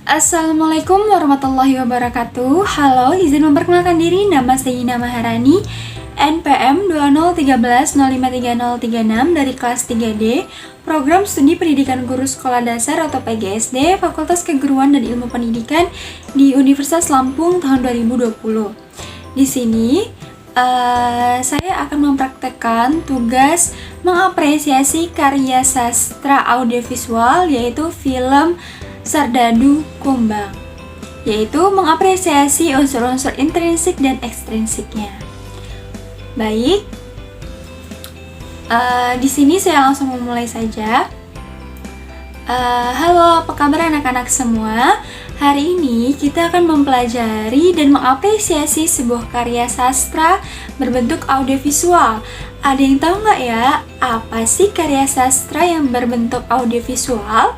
Assalamualaikum warahmatullahi wabarakatuh. Halo, izin memperkenalkan diri, nama Sayyina Maharani, NPM 2013053036 dari kelas 3D, Program Studi Pendidikan Guru Sekolah Dasar atau PGSD, Fakultas Keguruan dan Ilmu Pendidikan di Universitas Lampung tahun 2020. Di sini saya akan mempraktekkan tugas mengapresiasi karya sastra audiovisual, yaitu film Serdadu Kumbang, yaitu mengapresiasi unsur-unsur intrinsik dan ekstrinsiknya. Baik, di sini saya langsung memulai saja. Halo, apa kabar anak-anak semua? Hari ini kita akan mempelajari dan mengapresiasi sebuah karya sastra berbentuk audiovisual. Ada yang tahu nggak ya, apa sih karya sastra yang berbentuk audiovisual?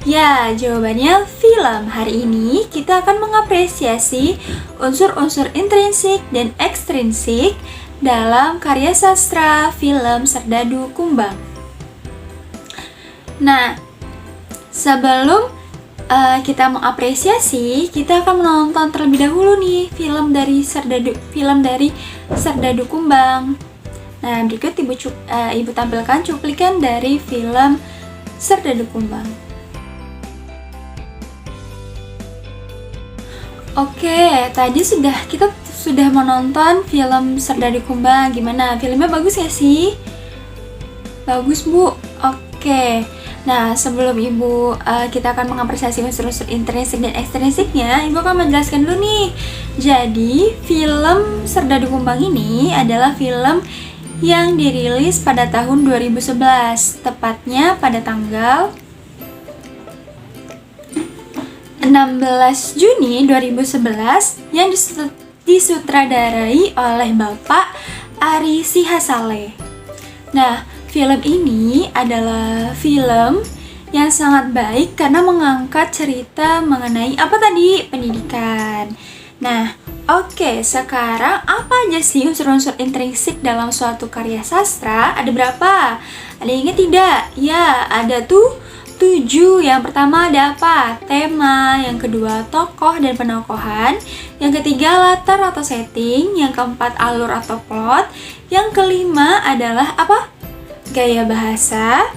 Ya, jawabannya film. Hari ini kita akan mengapresiasi unsur-unsur intrinsik dan ekstrinsik dalam karya sastra film Serdadu Kumbang. Nah, sebelum kita mengapresiasi, kita akan menonton terlebih dahulu nih film dari Serdadu Kumbang. Nah, berikut Ibu tampilkan cuplikan dari film Serdadu Kumbang. Oke, tadi kita sudah menonton film Serdadu Kumbang. Gimana? Filmnya bagus ya sih? Bagus, Bu. Oke. Nah, sebelum kita akan mengapresiasi unsur-unsur intrinsik dan ekstrinsiknya, Ibu akan menjelaskan dulu nih. Jadi, film Serdadu Kumbang ini adalah film yang dirilis pada tahun 2011, tepatnya pada tanggal 16 Juni 2011 yang disutradarai oleh Bapak Ari Sihasale. Nah, film ini adalah film yang sangat baik karena mengangkat cerita mengenai apa tadi? Pendidikan. Nah, oke, sekarang apa aja sih unsur-unsur intrinsik dalam suatu karya sastra? Ada berapa? Ada yang ingat tidak? Ya, ada tuh 7. Yang pertama ada apa? Tema. Yang kedua tokoh dan penokohan. Yang ketiga latar atau setting. Yang keempat alur atau plot. Yang kelima adalah apa? Gaya bahasa.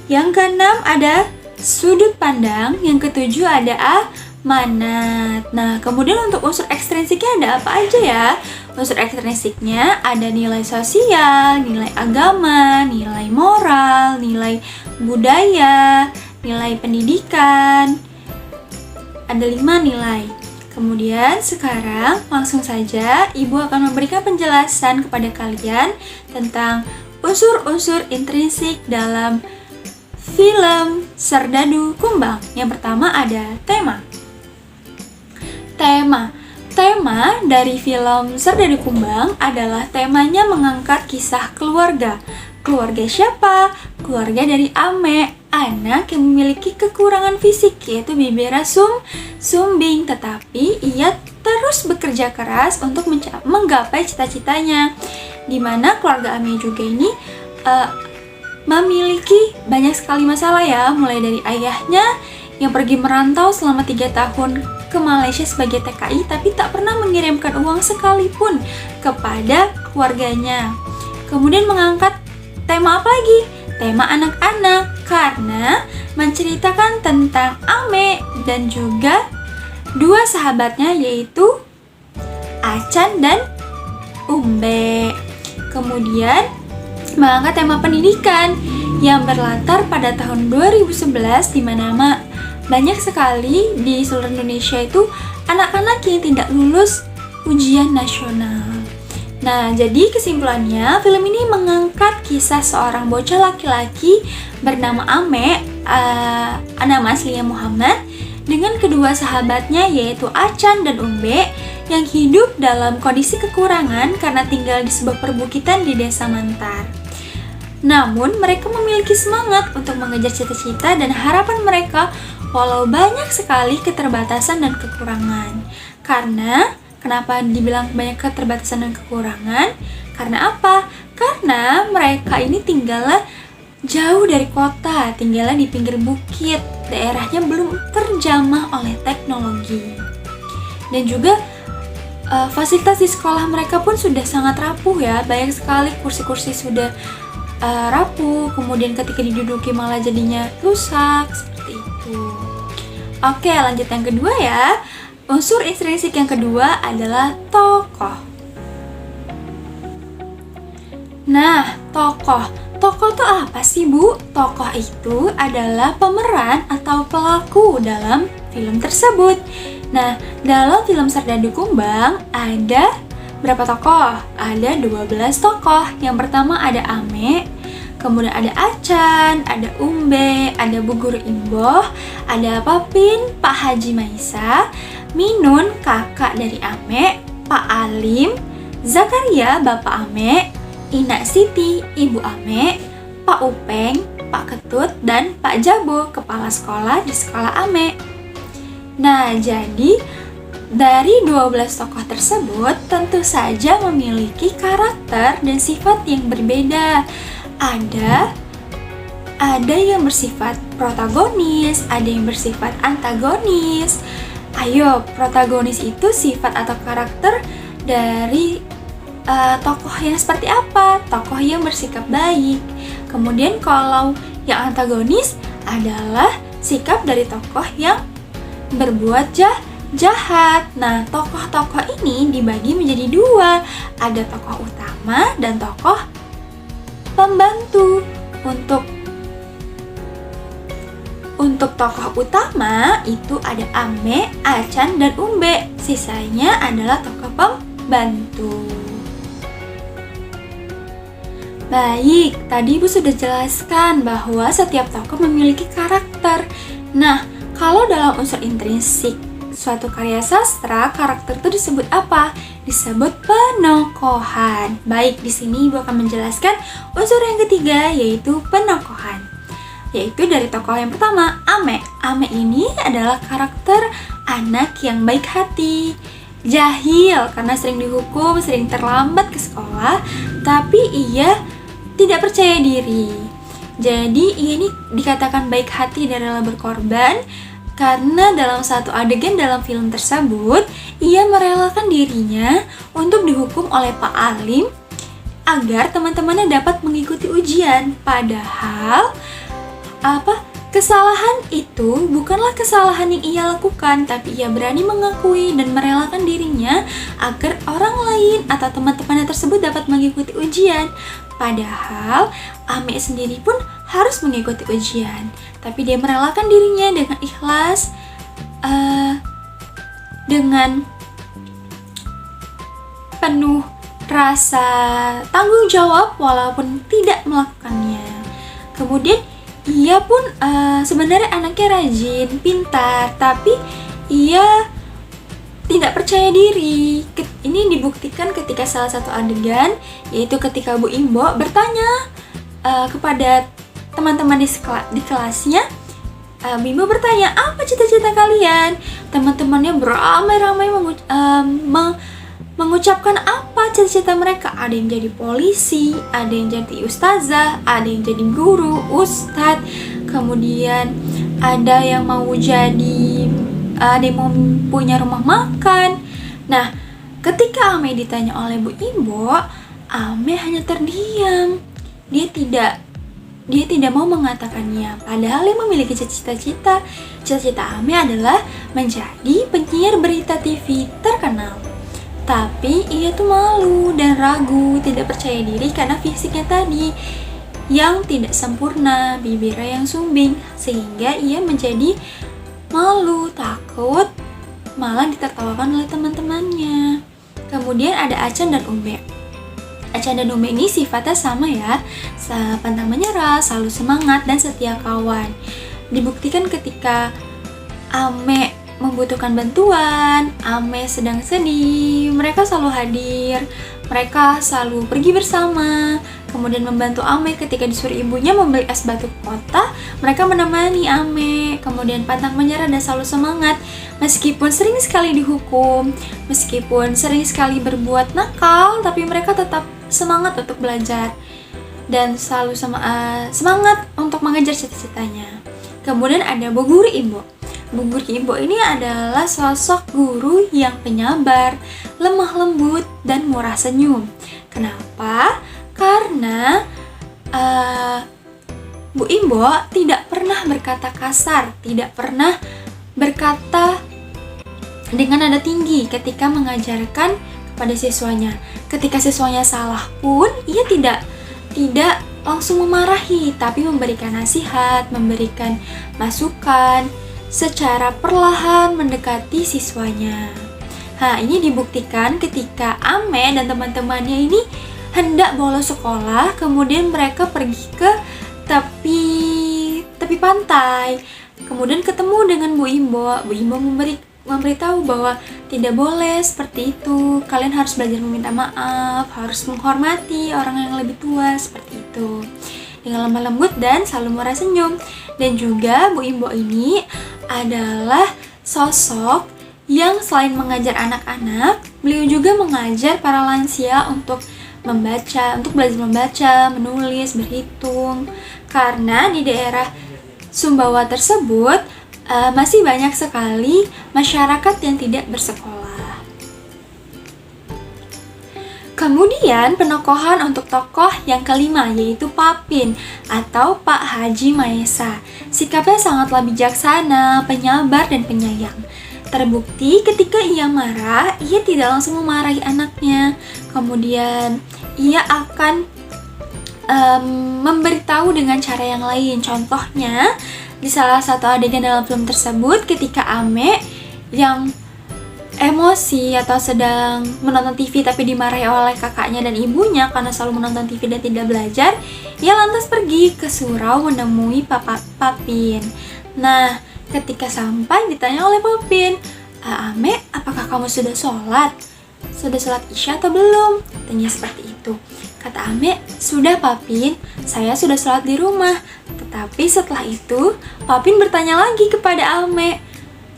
Yang keenam ada sudut pandang. Yang ketujuh ada amanat. Nah, kemudian untuk unsur ekstrinsiknya ada apa aja ya? Unsur ekstrinsiknya ada nilai sosial, nilai agama, nilai moral, nilai budaya, nilai pendidikan. Ada 5 nilai. Kemudian sekarang langsung saja Ibu akan memberikan penjelasan kepada kalian tentang unsur-unsur intrinsik dalam film Serdadu Kumbang. Yang pertama ada tema. Tema dari film Serdadu Kumbang adalah temanya mengangkat kisah keluarga. Keluarga siapa? Keluarga dari Ame, anak yang memiliki kekurangan fisik, yaitu Bibera Sumbing, tetapi ia terus bekerja keras untuk menggapai cita-citanya. Dimana keluarga Ame juga ini memiliki banyak sekali masalah ya, mulai dari ayahnya yang pergi merantau selama 3 tahun ke Malaysia sebagai TKI, tapi tak pernah mengirimkan uang sekalipun kepada keluarganya. Kemudian mengangkat tema apa lagi? Tema anak-anak, karena menceritakan tentang Ame dan juga 2 sahabatnya, yaitu Acan dan Umbe. Kemudian mengangkat tema pendidikan yang berlatar pada tahun 2011, di mana banyak sekali di seluruh Indonesia itu anak-anak yang tidak lulus ujian nasional. Nah, jadi kesimpulannya, film ini mengangkat kisah seorang bocah laki-laki bernama Ame, nama aslinya Muhammad, dengan kedua sahabatnya yaitu Acan dan Umbe yang hidup dalam kondisi kekurangan karena tinggal di sebuah perbukitan di desa Mantar. Namun, mereka memiliki semangat untuk mengejar cita-cita dan harapan mereka walau banyak sekali keterbatasan dan kekurangan. Kenapa dibilang banyak keterbatasan dan kekurangan? Karena apa? Karena mereka ini tinggalnya jauh dari kota, tinggalnya di pinggir bukit. daerahnya belum terjamah oleh teknologi. Dan juga fasilitas di sekolah mereka pun sudah sangat rapuh ya, banyak sekali kursi-kursi sudah rapuh, kemudian ketika diduduki malah jadinya rusak, seperti itu. Oke, lanjut yang kedua ya. Unsur intrinsik yang kedua adalah tokoh. Nah, tokoh itu apa sih, Bu? Tokoh itu adalah pemeran atau pelaku dalam film tersebut. Nah, dalam film Serdadu Kumbang ada berapa tokoh? Ada 12 tokoh. Yang pertama ada Ame, kemudian ada Acan, ada Umbe, ada Bu Guru Imboh, ada Papin, Pak Haji Maisa, Minun, kakak dari Ame, Pak Alim, Zakaria, bapak Ame, Ina Siti, ibu Ame, Pak Upeng, Pak Ketut, dan Pak Jabo, kepala sekolah di sekolah Ame. Nah, jadi dari 12 tokoh tersebut tentu saja memiliki karakter dan sifat yang berbeda. Ada yang bersifat protagonis, ada yang bersifat antagonis. Ayo, protagonis itu sifat atau karakter dari tokoh yang seperti apa? Tokoh yang bersikap baik. Kemudian kalau yang antagonis adalah sikap dari tokoh yang berbuat jahat. Nah, tokoh-tokoh ini dibagi menjadi dua. Ada tokoh utama dan tokoh pembantu. Untuk tokoh utama itu ada Ame, Acan, dan Umbe. Sisanya adalah tokoh pembantu. Baik, tadi Ibu sudah jelaskan bahwa setiap tokoh memiliki karakter. Nah, kalau dalam unsur intrinsik suatu karya sastra, karakter itu disebut apa? Disebut penokohan. Baik, di sini Ibu akan menjelaskan unsur yang ketiga, yaitu penokohan. Yaitu dari tokoh yang pertama, Ame. Ame ini adalah karakter anak yang baik hati, jahil karena sering dihukum, sering terlambat ke sekolah, tapi ia tidak percaya diri. Jadi ia ini dikatakan baik hati dan rela berkorban karena dalam satu adegan dalam film tersebut, ia merelakan dirinya untuk dihukum oleh Pak Alim agar teman-temannya dapat mengikuti ujian. Padahal kesalahan itu bukanlah kesalahan yang ia lakukan, tapi ia berani mengakui dan merelakan dirinya agar orang lain atau teman-temannya tersebut dapat mengikuti ujian. Padahal Ame sendiri pun harus mengikuti ujian, tapi dia merelakan dirinya dengan ikhlas, dengan penuh rasa tanggung jawab walaupun tidak melakukannya. Kemudian ia pun sebenarnya anaknya rajin, pintar, tapi ia tidak percaya diri. Ini dibuktikan ketika salah satu adegan, yaitu ketika Bu Imbo bertanya kepada teman-teman di kelasnya. Bu Imbo bertanya, apa cita-cita kalian? Teman-temannya beramai-ramai mengucapkan apa cita-cita mereka. Ada yang jadi polisi, ada yang jadi ustazah, ada yang jadi guru, ustadz, kemudian ada yang mau punya rumah makan. Nah, ketika Ame ditanya oleh Bu Imbo, Ame hanya terdiam. Dia tidak mau mengatakannya, padahal dia memiliki cita-cita. Cita-cita Ame adalah menjadi penyiar berita TV terkenal. Tapi ia tuh malu dan ragu, tidak percaya diri karena fisiknya tadi yang tidak sempurna, bibirnya yang sumbing, sehingga ia menjadi malu, takut, malah ditertawakan oleh teman-temannya. Kemudian ada Acan dan Umbe. Acan dan Umbe ini sifatnya sama ya, pantang menyerah, selalu semangat, dan setia kawan. Dibuktikan ketika Ame membutuhkan bantuan, Ame sedang sedih, mereka selalu hadir, mereka selalu pergi bersama, kemudian membantu Ame ketika disuruh ibunya membeli es batu kota, mereka menemani Ame, kemudian pantang menyerah dan selalu semangat, meskipun sering sekali dihukum, meskipun sering sekali berbuat nakal, tapi mereka tetap semangat untuk belajar, dan selalu semangat untuk mengejar cita-citanya. Kemudian ada Bu Guru Imbo. Bu Guru Imbo ini adalah sosok guru yang penyabar, lemah lembut, dan murah senyum. Kenapa? Karena Bu Imbo tidak pernah berkata kasar, tidak pernah berkata dengan nada tinggi ketika mengajarkan kepada siswanya. Ketika siswanya salah pun, ia tidak langsung memarahi, tapi memberikan nasihat, memberikan masukan secara perlahan mendekati siswanya. Nah, ini dibuktikan ketika Ame dan teman-temannya ini hendak bolos sekolah, kemudian mereka pergi ke tepi pantai. Kemudian ketemu dengan Bu Imbo. Bu Imbo memberitahu bahwa tidak boleh seperti itu. Kalian harus belajar meminta maaf, harus menghormati orang yang lebih tua, seperti itu. Dengan lemah lembut dan selalu murah senyum. Dan juga Bu Imbo ini adalah sosok yang selain mengajar anak-anak, beliau juga mengajar para lansia untuk belajar membaca, menulis, berhitung. Karena di daerah Sumbawa tersebut masih banyak sekali masyarakat yang tidak bersekolah. Kemudian penokohan untuk tokoh yang kelima, yaitu Papin atau Pak Haji Maesa. Sikapnya sangatlah bijaksana, penyabar, dan penyayang. Terbukti ketika ia marah, ia tidak langsung memarahi anaknya. Kemudian ia akan memberitahu dengan cara yang lain. Contohnya, di salah satu adegan dalam film tersebut, ketika Ame yang emosi atau sedang menonton TV tapi dimarahi oleh kakaknya dan ibunya karena selalu menonton TV dan tidak belajar, ia lantas pergi ke surau menemui Papin. Nah, ketika sampai ditanya oleh Papin, Ame, apakah kamu sudah sholat? Sudah sholat Isya atau belum? Tanya seperti itu. Kata Ame, sudah Papin, saya sudah sholat di rumah. Tetapi setelah itu, Papin bertanya lagi kepada Ame,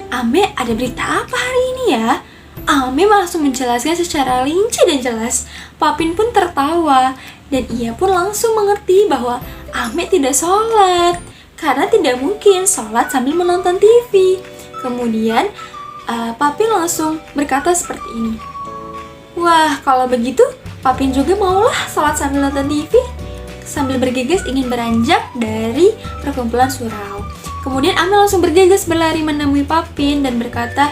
Ame, ada berita apa hari ini ya? Ame langsung menjelaskan secara rinci dan jelas. Papin pun tertawa, dan ia pun langsung mengerti bahwa Ame tidak sholat, karena tidak mungkin sholat sambil menonton TV. Kemudian, Papin langsung berkata seperti ini, wah, kalau begitu, Papin juga maulah sholat sambil nonton TV, sambil bergegas ingin beranjak dari perkumpulan surau. Kemudian Ame langsung bergegas berlari menemui Papin dan berkata,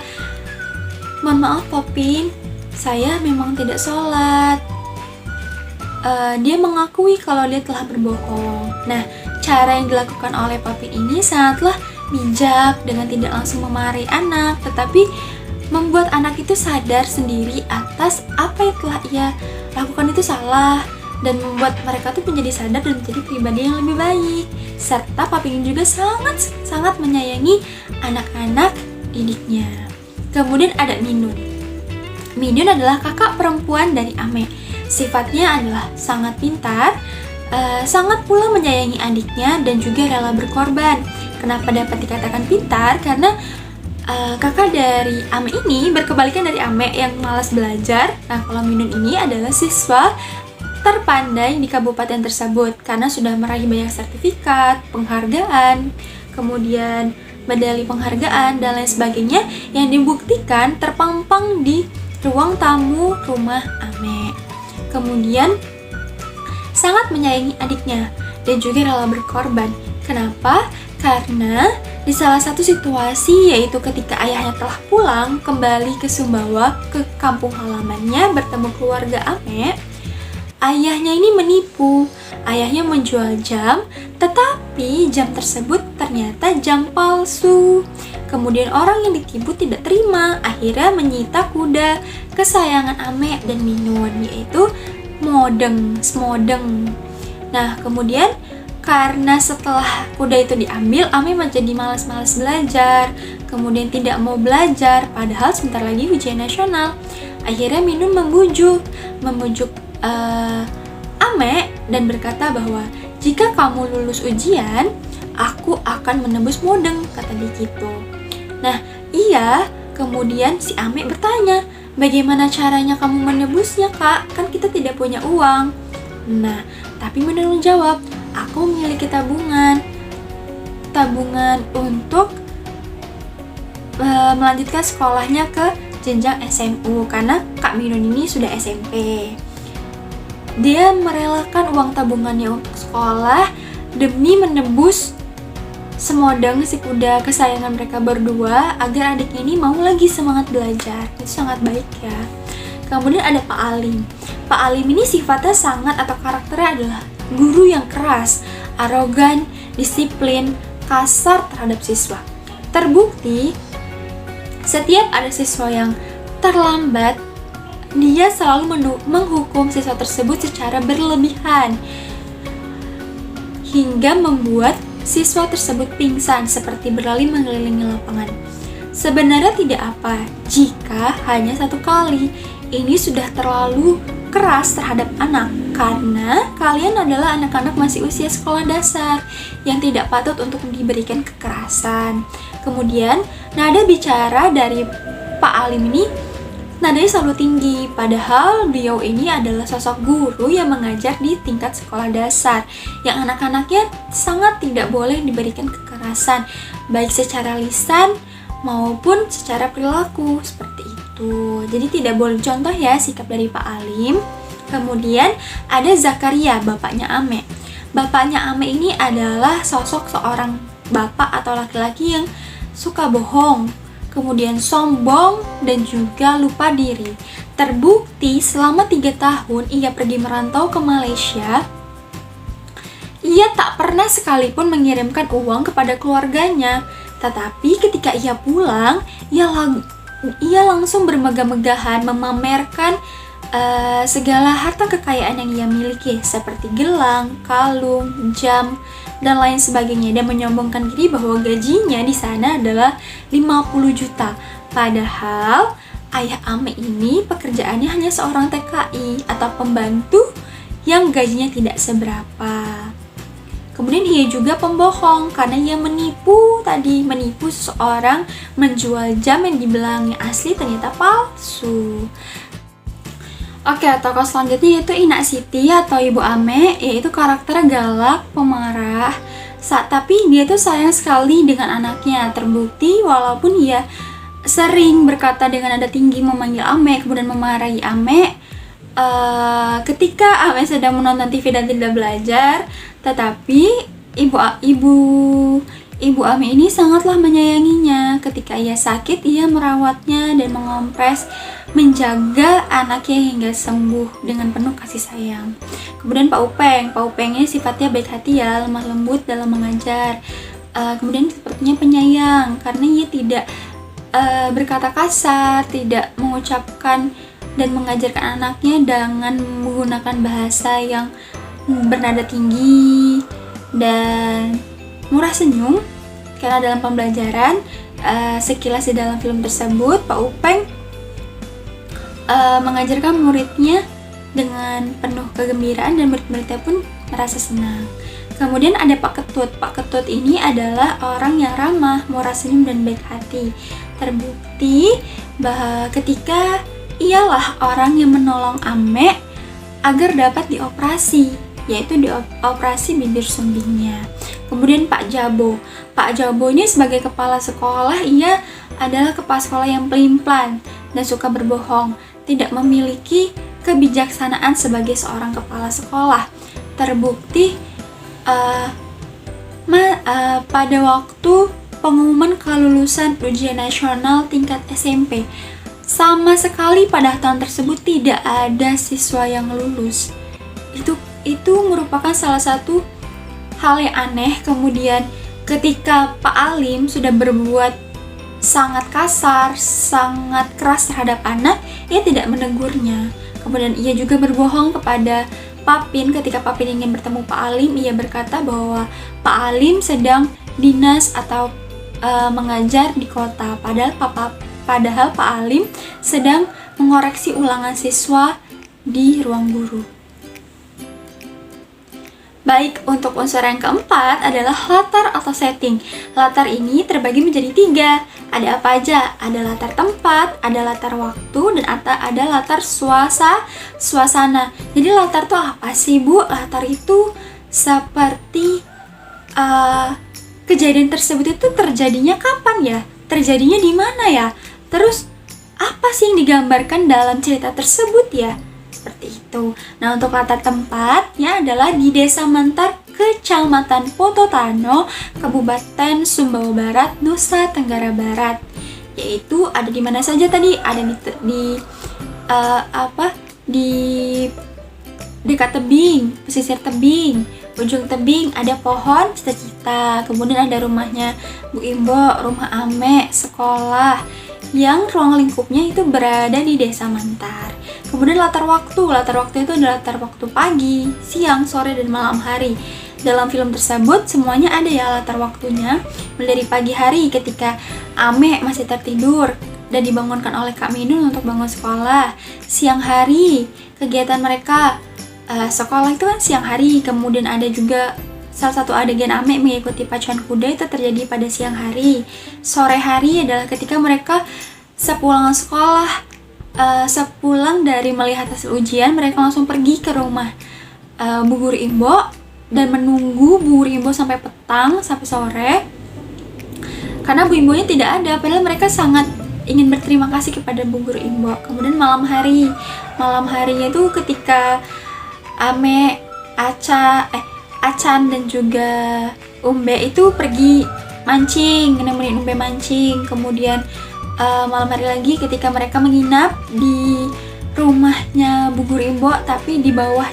mohon maaf Papin, saya memang tidak sholat. Dia mengakui kalau dia telah berbohong. Nah, cara yang dilakukan oleh Papin ini sangatlah bijak dengan tidak langsung memarahi anak, tetapi membuat anak itu sadar sendiri atas apa yang telah ia lakukan itu salah, dan membuat mereka tuh menjadi sadar dan menjadi pribadi yang lebih baik. Serta Papin juga sangat menyayangi anak-anak didiknya. Kemudian ada Minun. Minun adalah kakak perempuan dari Ame. Sifatnya adalah sangat pintar, sangat pula menyayangi adiknya dan juga rela berkorban. Kenapa dapat dikatakan pintar? Karena kakak dari Ame ini berkebalikan dari Ame yang malas belajar. Nah, kalau Minun ini adalah siswa terpandai di kabupaten tersebut karena sudah meraih banyak sertifikat, penghargaan, kemudian medali penghargaan dan lain sebagainya yang dibuktikan terpampang di ruang tamu rumah Ame. Kemudian sangat menyayangi adiknya dan juga rela berkorban. Kenapa? Karena di salah satu situasi, yaitu ketika ayahnya telah pulang kembali ke Sumbawa, ke kampung halamannya bertemu keluarga Ame, ayahnya ini menipu. Ayahnya menjual jam, tetapi jam tersebut ternyata jam palsu. Kemudian orang yang ditipu tidak terima, akhirnya menyita kuda kesayangan Ame dan Minun, yaitu Smodeng. Nah, kemudian karena setelah kuda itu diambil, Ame menjadi malas-malas belajar, kemudian tidak mau belajar, padahal sebentar lagi ujian nasional. Akhirnya Minun membujuk Ame dan berkata bahwa jika kamu lulus ujian, aku akan menebus Modeng, kata dia gitu. Nah, kemudian si Ame bertanya, bagaimana caranya kamu menebusnya, Kak? Kan kita tidak punya uang. Nah, tapi Minun menjawab, aku memiliki tabungan. tabungan untuk melanjutkan sekolahnya ke jenjang SMU karena Kak Minun ini sudah SMP. Dia merelakan uang tabungannya untuk sekolah demi menebus semodang si kuda kesayangan mereka berdua agar adiknya ini mau lagi semangat belajar. Itu sangat baik ya. Kemudian ada Pak Alim. Pak Alim ini sifatnya sangat atau karakternya adalah guru yang keras, arogan, disiplin, kasar terhadap siswa. Terbukti setiap ada siswa yang terlambat, dia selalu menghukum siswa tersebut secara berlebihan hingga membuat siswa tersebut pingsan seperti berlari mengelilingi lapangan. Sebenarnya tidak apa jika hanya satu kali. Ini sudah terlalu keras terhadap anak karena kalian adalah anak-anak masih usia sekolah dasar yang tidak patut untuk diberikan kekerasan. Kemudian nada bicara dari Pak Alim ini nadanya selalu tinggi, padahal beliau ini adalah sosok guru yang mengajar di tingkat sekolah dasar yang anak-anaknya sangat tidak boleh diberikan kekerasan baik secara lisan maupun secara perilaku seperti itu. Jadi tidak boleh contoh ya sikap dari Pak Alim. Kemudian ada Zakaria, bapaknya Ame. Bapaknya Ame ini adalah sosok seorang bapak atau laki-laki yang suka bohong, kemudian sombong dan juga lupa diri. Terbukti selama 3 tahun ia pergi merantau ke Malaysia, ia tak pernah sekalipun mengirimkan uang kepada keluarganya. Tetapi ketika ia pulang, ia langsung bermegah-megahan memamerkan segala harta kekayaan yang ia miliki seperti gelang, kalung, jam, dan lain sebagainya, dan menyombongkan diri bahwa gajinya di sana adalah 50 juta. Padahal ayah Ame ini pekerjaannya hanya seorang TKI atau pembantu yang gajinya tidak seberapa. Kemudian ia juga pembohong karena ia menipu seseorang menjual jam yang dibilangnya asli ternyata palsu. Oke, tokoh selanjutnya yaitu Ina Siti atau Ibu Ame, yaitu karakternya galak, pemarah, tapi dia tuh sayang sekali dengan anaknya. Terbukti walaupun ia sering berkata dengan nada tinggi memanggil Ame, kemudian memarahi Ame ketika Ame sedang menonton TV dan tidak belajar, tetapi Ibu Ame ini sangatlah menyayanginya. Ketika ia sakit, ia merawatnya dan mengompres, menjaga anaknya hingga sembuh dengan penuh kasih sayang. Kemudian Pak Upeng ini sifatnya baik hati ya, lemah lembut dalam mengajar. Kemudian sepertinya penyayang karena ia tidak berkata kasar, tidak mengucapkan dan mengajarkan anaknya dengan menggunakan bahasa yang bernada tinggi dan murah senyum. Karena dalam pembelajaran sekilas di dalam film tersebut, Pak Upeng mengajarkan muridnya dengan penuh kegembiraan dan murid-muridnya pun merasa senang. Kemudian ada Pak Ketut. Pak Ketut ini adalah orang yang ramah, murah senyum dan baik hati. Terbukti bahwa ketika ialah orang yang menolong Ame agar dapat dioperasi, yaitu dioperasi bibir sumbingnya. Kemudian Pak Jabo. Pak Jabo ini sebagai kepala sekolah, ia adalah kepala sekolah yang pelin-pelan dan suka berbohong, tidak memiliki kebijaksanaan sebagai seorang kepala sekolah. Terbukti pada waktu pengumuman kelulusan ujian nasional tingkat SMP, sama sekali pada tahun tersebut tidak ada siswa yang lulus. Itu merupakan salah satu hal yang aneh. Kemudian ketika Pak Alim sudah berbuat sangat kasar, sangat keras terhadap anak, ia tidak menegurnya. Kemudian ia juga berbohong kepada Papin. Ketika Papin ingin bertemu Pak Alim, ia berkata bahwa Pak Alim sedang dinas atau mengajar di kota, padahal Pak Alim sedang mengoreksi ulangan siswa di ruang guru. Baik, untuk unsur yang keempat adalah latar atau setting. Latar ini terbagi menjadi 3. Ada apa aja? Ada latar tempat, ada latar waktu, dan ada latar suasana. Jadi latar itu apa sih, Bu? Latar itu seperti kejadian tersebut itu terjadinya kapan ya? Terjadinya di mana ya? Terus apa sih yang digambarkan dalam cerita tersebut ya? Seperti itu. Nah, untuk latar tempatnya adalah di Desa Mentar, Kecamatan Pototano, Kabupaten Sumbawa Barat, Nusa Tenggara Barat. Yaitu ada di mana saja tadi? Ada di dekat tebing, pesisir tebing, ujung tebing ada pohon cita-cita, kemudian ada rumahnya Bu Imbo, rumah Ame, sekolah yang ruang lingkupnya itu berada di Desa Mentar. Kemudian latar waktu itu adalah latar waktu pagi, siang, sore, dan malam hari. Dalam film tersebut semuanya ada ya latar waktunya, mulai dari pagi hari ketika Ame masih tertidur dan dibangunkan oleh Kak Minun untuk bangun sekolah. Siang hari kegiatan mereka sekolah itu kan siang hari. Kemudian ada juga salah satu adegan Ame mengikuti pacuan kuda itu terjadi pada siang hari. Sore hari adalah ketika mereka sepulang sekolah, sepulang dari melihat hasil ujian, mereka langsung pergi ke rumah Bu Guru Imbo dan menunggu Bu Guru Imbo sampai petang, sampai sore, karena Bu Imbonya tidak ada, padahal mereka sangat ingin berterima kasih kepada Bu Guru Imbo. Kemudian malam harinya itu ketika Ame, Acan dan juga Umbe itu pergi mancing, nemenin Umbe mancing. Kemudian malam hari lagi ketika mereka menginap di rumahnya Bu Guru Imbo, tapi di bawah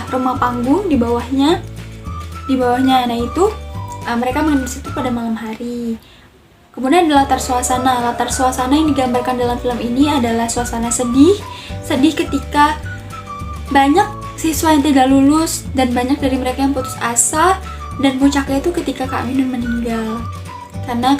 rumah panggung, di bawahnya. Nah itu mereka menginap di situ pada malam hari. Kemudian ada latar suasana yang digambarkan dalam film ini adalah suasana sedih ketika banyak siswa yang tidak lulus dan banyak dari mereka yang putus asa, dan puncaknya itu ketika Kak Minun meninggal karena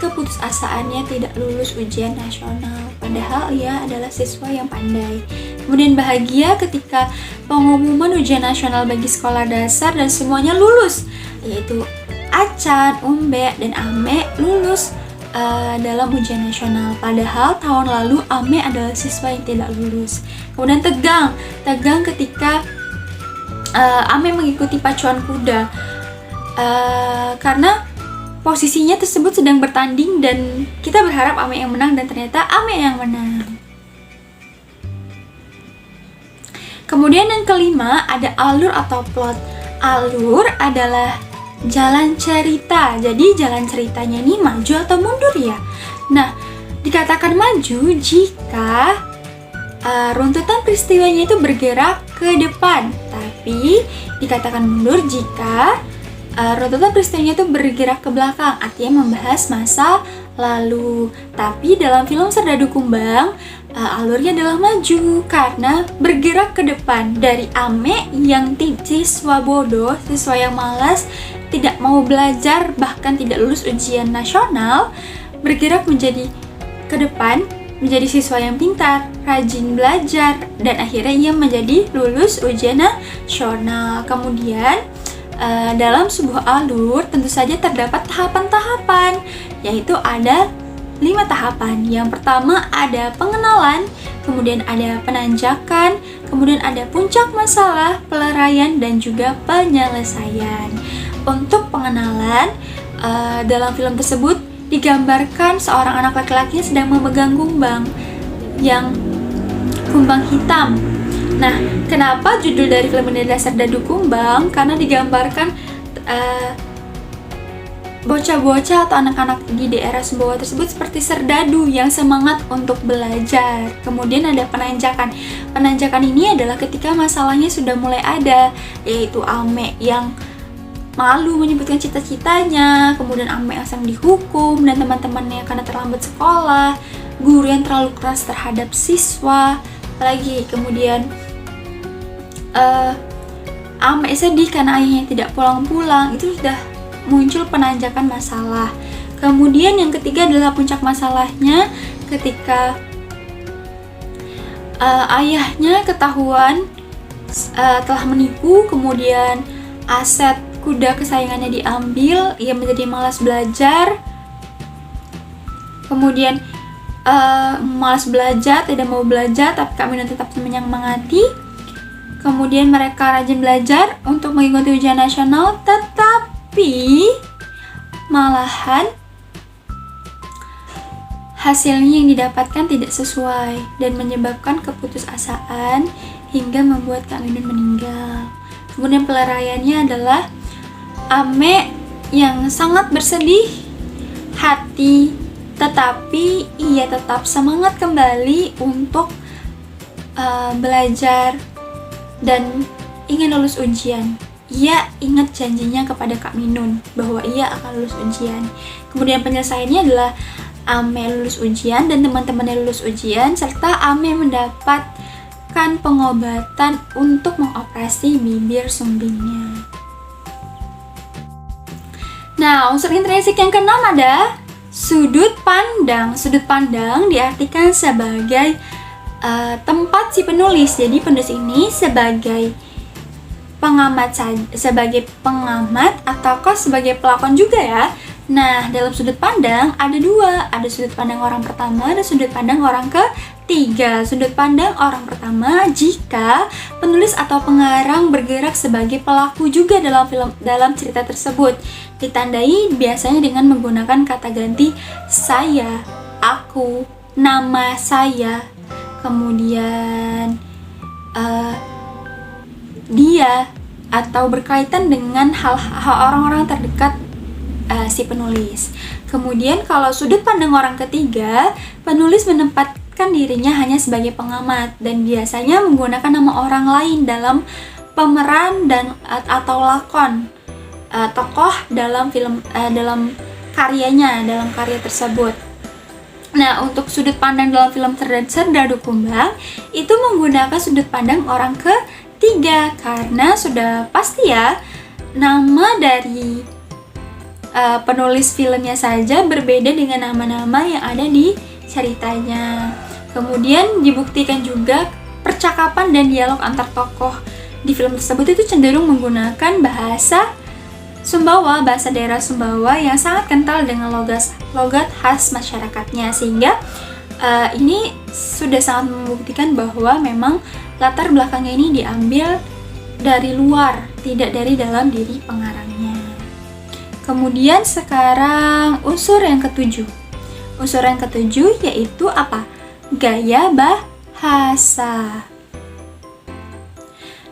keputusasaannya tidak lulus ujian nasional, padahal ia adalah siswa yang pandai. Kemudian bahagia ketika pengumuman ujian nasional bagi sekolah dasar dan semuanya lulus, yaitu Acan, Umbe, dan Ame lulus dalam ujian nasional, padahal tahun lalu Ame adalah siswa yang tidak lulus. Kemudian tegang ketika Ame mengikuti pacuan kuda karena posisinya tersebut sedang bertanding dan kita berharap Ame yang menang, dan ternyata Ame yang menang. Kemudian yang kelima ada alur atau plot. Alur adalah jalan cerita. Jadi jalan ceritanya ini maju atau mundur ya. Nah, dikatakan maju jika runtutan peristiwanya itu bergerak ke depan, tapi dikatakan mundur jika runtutan peristiwanya itu bergerak ke belakang, artinya membahas masa lalu. Tapi dalam film Serdadu Kumbang alurnya adalah maju karena bergerak ke depan, dari Ame yang siswa bodoh, siswa yang malas, tidak mau belajar, bahkan tidak lulus ujian nasional, bergerak menjadi ke depan, menjadi siswa yang pintar, rajin belajar, dan akhirnya ia menjadi lulus ujian nasional. Kemudian dalam sebuah alur tentu saja terdapat tahapan-tahapan, yaitu ada 5 tahapan. Yang pertama ada pengenalan, kemudian ada penanjakan, kemudian ada puncak masalah, peleraian, dan juga penyelesaian. Untuk pengenalan, dalam film tersebut digambarkan seorang anak laki-laki sedang memegang kumbang hitam. Nah, kenapa judul dari film ini adalah Serdadu Kumbang? Karena digambarkan bocah-bocah atau anak-anak di daerah Sumbawa tersebut seperti serdadu yang semangat untuk belajar. Kemudian ada penanjakan. Penanjakan ini adalah ketika masalahnya sudah mulai ada, yaitu Ame yang malu menyebutkan cita-citanya, kemudian Ame asal dihukum dan teman-temannya karena terlambat sekolah, guru yang terlalu keras terhadap siswa, apalagi kemudian Ame sedih karena ayahnya tidak pulang-pulang. Itu sudah muncul penanjakan masalah. Kemudian yang ketiga adalah puncak masalahnya ketika ayahnya ketahuan telah menipu, kemudian aset kuda kesayangannya diambil, ia menjadi malas belajar, kemudian malas belajar, tidak mau belajar, tapi Kak Minun tetap menyemangati. Kemudian mereka rajin belajar untuk mengikuti ujian nasional, tetapi Tetapi malahan hasilnya yang didapatkan tidak sesuai dan menyebabkan keputusasaan hingga membuat Kak Minun meninggal. Kemudian pelariannya adalah Ame yang sangat bersedih hati, tetapi ia tetap semangat kembali untuk belajar dan ingin lulus ujian. Ia ingat janjinya kepada Kak Minun bahwa ia akan lulus ujian. Kemudian penyelesaiannya adalah Ame lulus ujian dan teman-temannya lulus ujian, serta Ame mendapatkan pengobatan untuk mengoperasi bibir sumbingnya. Nah, unsur intrinsik yang keenam ada sudut pandang. Sudut pandang diartikan sebagai tempat si penulis. Jadi penulis ini sebagai pengamat ataukah sebagai pelakon juga ya. Nah, dalam sudut pandang ada dua, ada sudut pandang orang pertama dan sudut pandang orang ketiga. Sudut pandang orang pertama jika penulis atau pengarang bergerak sebagai pelaku juga dalam cerita tersebut, ditandai biasanya dengan menggunakan kata ganti saya, aku, nama saya, kemudian dia, atau berkaitan dengan hal orang-orang terdekat si penulis. Kemudian kalau sudut pandang orang ketiga, penulis menempatkan dirinya hanya sebagai pengamat dan biasanya menggunakan nama orang lain dalam pemeran dan atau lakon tokoh dalam film dalam karyanya, dalam karya tersebut. Nah, untuk sudut pandang dalam film Serdadu Kumbang itu menggunakan sudut pandang orang ketiga karena sudah pasti ya nama dari penulis filmnya saja berbeda dengan nama-nama yang ada di ceritanya. Kemudian dibuktikan juga percakapan dan dialog antar tokoh di film tersebut itu cenderung menggunakan bahasa Sumbawa, bahasa daerah Sumbawa yang sangat kental dengan logat khas masyarakatnya, sehingga ini sudah sangat membuktikan bahwa memang latar belakangnya ini diambil dari luar, tidak dari dalam diri pengarangnya. Kemudian sekarang unsur yang ketujuh. Unsur yang ketujuh yaitu apa? Gaya bahasa.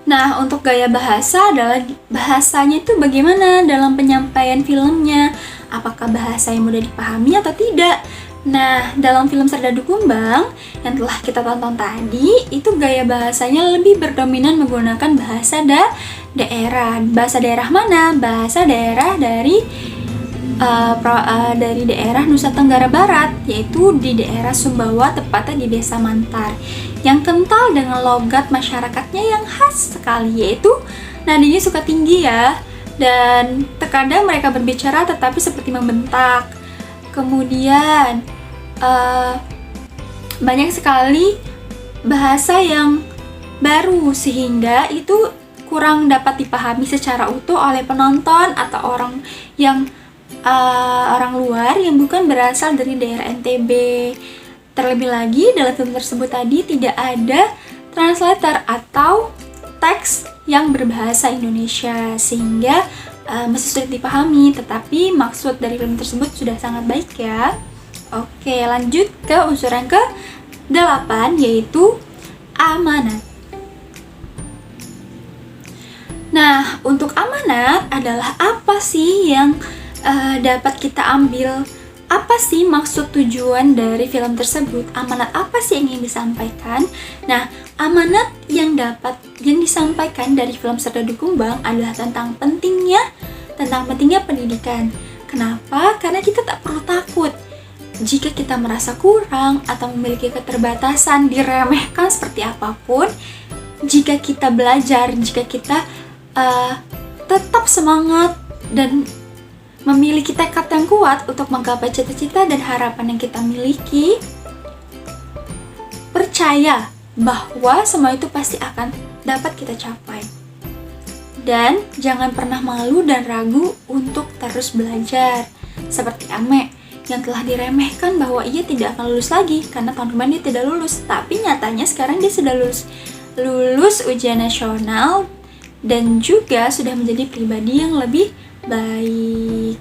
Nah, untuk gaya bahasa adalah bahasanya itu bagaimana dalam penyampaian filmnya. Apakah bahasa yang mudah dipahami atau tidak? Nah, dalam film Serdadu Kumbang yang telah kita tonton tadi, itu gaya bahasanya lebih berdominan menggunakan bahasa daerah. Bahasa daerah mana? Bahasa daerah dari daerah Nusa Tenggara Barat, yaitu di daerah Sumbawa, tepatnya di Desa Mantar, yang kental dengan logat masyarakatnya yang khas sekali, yaitu nadanya suka tinggi ya, dan terkadang mereka berbicara tetapi seperti membentak. Kemudian banyak sekali bahasa yang baru sehingga itu kurang dapat dipahami secara utuh oleh penonton atau orang luar yang bukan berasal dari daerah NTB. Terlebih lagi dalam film tersebut tadi tidak ada translator atau teks yang berbahasa Indonesia sehingga masih sulit dipahami, tetapi maksud dari film tersebut sudah sangat baik ya. Oke, lanjut ke unsur yang ke-8 yaitu amanat. Nah, untuk amanat adalah apa sih yang dapat kita ambil? Apa sih maksud tujuan dari film tersebut? Amanat apa sih yang ingin disampaikan? Nah, amanat yang disampaikan dari film Serdadu Kumbang adalah tentang pentingnya pendidikan. Kenapa? Karena kita tak perlu takut jika kita merasa kurang atau memiliki keterbatasan, diremehkan seperti apapun. Jika kita belajar, jika kita tetap semangat dan memiliki tekad yang kuat untuk menggapai cita-cita dan harapan yang kita miliki, percaya bahwa semua itu pasti akan dapat kita capai. Dan jangan pernah malu dan ragu untuk terus belajar. Seperti Ame yang telah diremehkan bahwa ia tidak akan lulus lagi karena tahun kemarin dia tidak lulus, tapi nyatanya sekarang dia sudah lulus ujian nasional dan juga sudah menjadi pribadi yang lebih Baik.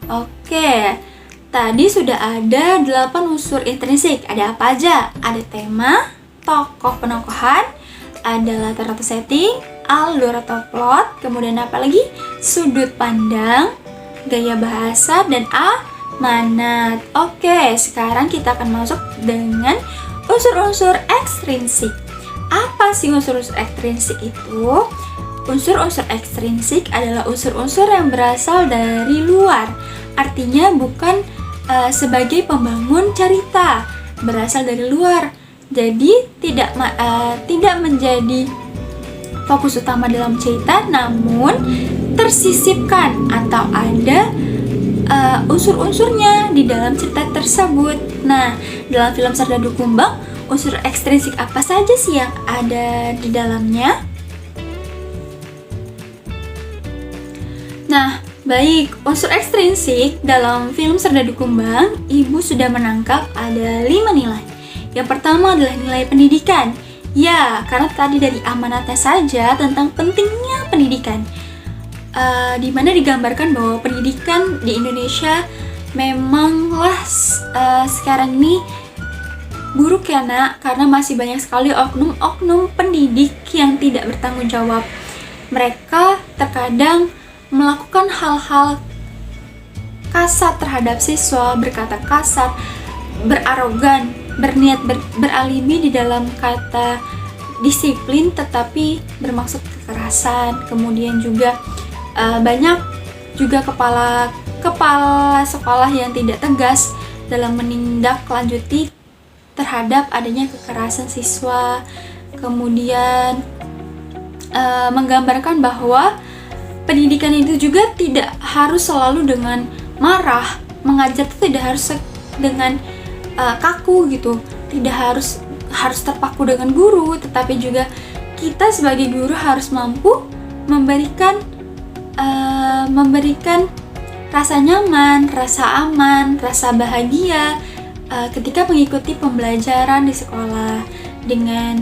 Oke, tadi sudah ada 8 unsur intrinsik. Ada apa aja? Ada tema, tokoh penokohan, ada latar atau setting, alur atau plot, kemudian apa lagi? Sudut pandang, gaya bahasa, dan amanat. Oke, sekarang kita akan masuk dengan unsur-unsur ekstrinsik. Apa sih unsur-unsur ekstrinsik itu? Unsur-unsur ekstrinsik adalah unsur-unsur yang berasal dari luar. Artinya bukan sebagai pembangun cerita, berasal dari luar. Jadi tidak menjadi fokus utama dalam cerita, namun tersisipkan atau ada unsur-unsurnya di dalam cerita tersebut. Nah, dalam film Serdadu Kumbang, unsur ekstrinsik apa saja sih yang ada di dalamnya? Nah, baik, unsur ekstrinsik dalam film Serdadu Kumbang, Ibu sudah menangkap ada 5 nilai. Yang pertama adalah nilai pendidikan. Ya, karena tadi dari amanatnya saja tentang pentingnya pendidikan. Di mana digambarkan bahwa pendidikan di Indonesia memanglah sekarang ini buruk ya nak, karena masih banyak sekali oknum-oknum pendidik yang tidak bertanggung jawab. Mereka terkadang melakukan hal-hal kasar terhadap siswa, berkata kasar, berarogan, berniat beralibi di dalam kata disiplin tetapi bermaksud kekerasan. Kemudian juga banyak juga kepala sekolah yang tidak tegas dalam menindaklanjuti terhadap adanya kekerasan siswa. Kemudian menggambarkan bahwa pendidikan itu juga tidak harus selalu dengan marah. Mengajar itu tidak harus dengan kaku gitu. Tidak harus terpaku dengan guru, tetapi juga kita sebagai guru harus mampu memberikan rasa nyaman, rasa aman, rasa bahagia ketika mengikuti pembelajaran di sekolah dengan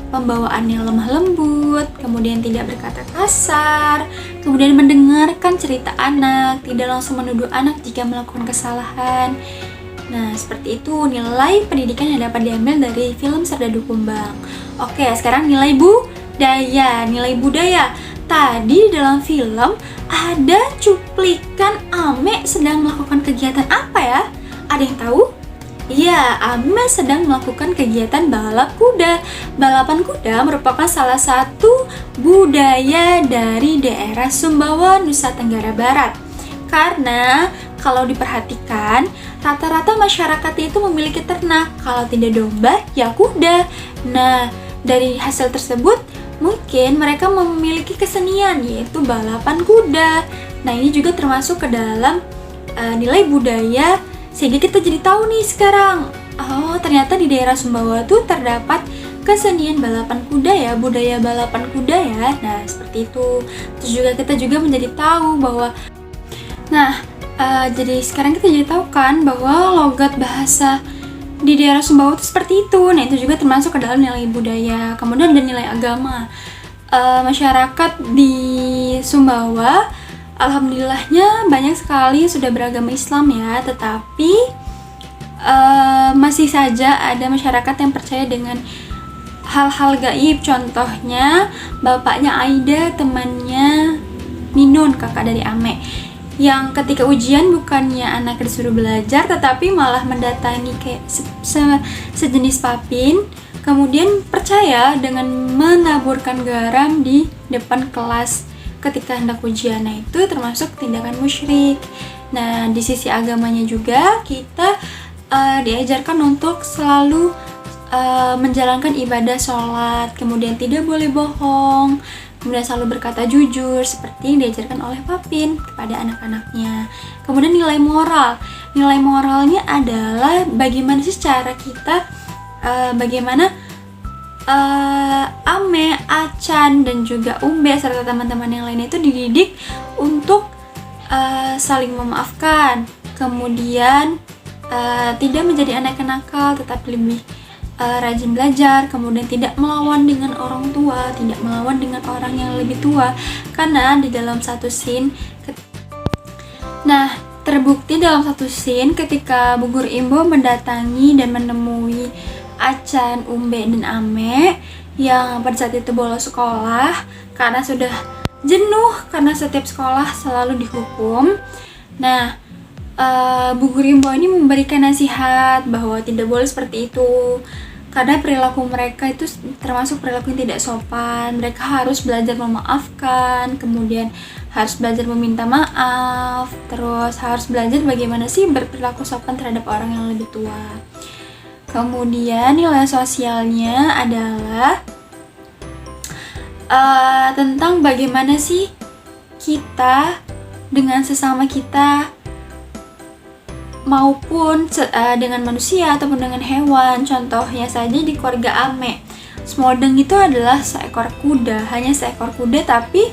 pembawaan yang lemah lembut, kemudian tidak berkata kasar, kemudian mendengarkan cerita anak, tidak langsung menuduh anak jika melakukan kesalahan. Nah, seperti itu nilai pendidikan yang dapat diambil dari film Serdadu Kumbang. Oke, sekarang nilai budaya. Nilai budaya. Tadi dalam film ada cuplikan Ame sedang melakukan kegiatan apa ya? Ada yang tahu? Iya, Ame sedang melakukan kegiatan balap kuda. Balapan kuda merupakan salah satu budaya dari daerah Sumbawa, Nusa Tenggara Barat. Karena kalau diperhatikan, rata-rata masyarakat itu memiliki ternak. Kalau tidak domba, ya kuda. Nah, dari hasil tersebut, mungkin mereka memiliki kesenian, yaitu balapan kuda. Nah, ini juga termasuk ke dalam nilai budaya, sehingga kita jadi tahu nih sekarang, oh ternyata di daerah Sumbawa tuh terdapat kesenian balapan kuda ya, budaya balapan kuda ya. Nah, seperti itu. Terus juga kita juga menjadi tahu bahwa jadi sekarang kita jadi tahu kan bahwa logat bahasa di daerah Sumbawa itu seperti itu. Nah, itu juga termasuk ke dalam nilai budaya. Kemudian ada nilai agama. Masyarakat di Sumbawa alhamdulillahnya banyak sekali sudah beragama Islam ya, tetapi masih saja ada masyarakat yang percaya dengan hal-hal gaib. Contohnya bapaknya Aida, temannya Minun, kakak dari Ame, yang ketika ujian bukannya anak disuruh belajar tetapi malah mendatangi kayak sejenis papin, kemudian percaya dengan menaburkan garam di depan kelas ketika hendak ujian. Nah, itu termasuk tindakan musyrik. Nah, di sisi agamanya juga kita diajarkan untuk selalu menjalankan ibadah sholat, kemudian tidak boleh bohong, kemudian selalu berkata jujur seperti yang diajarkan oleh papin kepada anak-anaknya. Kemudian nilai moral. Nilai moralnya adalah bagaimana sih cara kita, bagaimana Ame, Acan, dan juga Umbe serta teman-teman yang lainnya itu dididik untuk saling memaafkan, kemudian tidak menjadi anak yang nakal, tetapi lebih rajin belajar, kemudian tidak melawan dengan orang tua, tidak melawan dengan orang yang lebih tua. Karena di dalam satu scene, terbukti dalam satu scene ketika Bu Guru Imbo mendatangi dan menemui Acan, Umbe, dan Ame yang pada saat itu bolos sekolah karena sudah jenuh karena setiap sekolah selalu dihukum. Nah, Bu Guru Imbo ini memberikan nasihat bahwa tidak boleh seperti itu karena perilaku mereka itu termasuk perilaku yang tidak sopan. Mereka harus belajar memaafkan, kemudian harus belajar meminta maaf, terus harus belajar bagaimana sih berperilaku sopan terhadap orang yang lebih tua. Kemudian nilai sosialnya adalah tentang bagaimana sih kita dengan sesama kita maupun dengan manusia ataupun dengan hewan. Contohnya saja di keluarga Ame, Smodeng itu adalah seekor kuda, hanya seekor kuda, tapi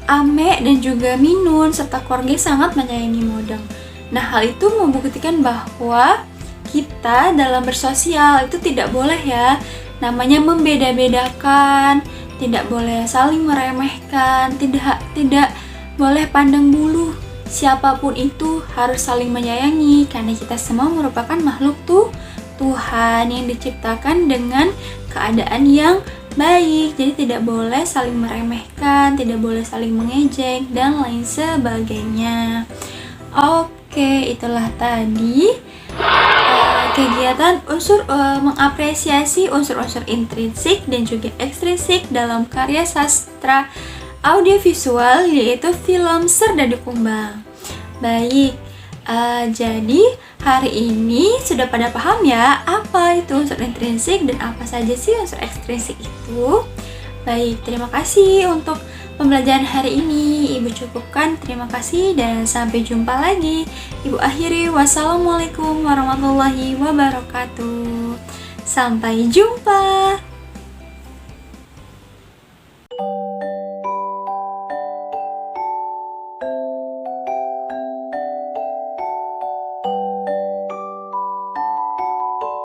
Ame dan juga Minun serta keluarga sangat menyayangi Modeng. Nah, hal itu membuktikan bahwa kita dalam bersosial itu tidak boleh ya, namanya membeda-bedakan, tidak boleh saling meremehkan, tidak boleh pandang bulu. Siapapun itu harus saling menyayangi karena kita semua merupakan makhluk Tuhan yang diciptakan dengan keadaan yang baik. Jadi tidak boleh saling meremehkan, tidak boleh saling mengejek dan lain sebagainya. Oke, itulah tadi kegiatan mengapresiasi unsur-unsur intrinsik dan juga ekstrinsik dalam karya sastra audiovisual, yaitu film Serdadu Kumbang. Baik, jadi hari ini sudah pada paham ya apa itu unsur intrinsik dan apa saja sih unsur ekstrinsik itu. Baik, terima kasih untuk pembelajaran hari ini. Ibu cukupkan, terima kasih dan sampai jumpa lagi. Ibu akhiri, wassalamualaikum warahmatullahi wabarakatuh. Sampai jumpa.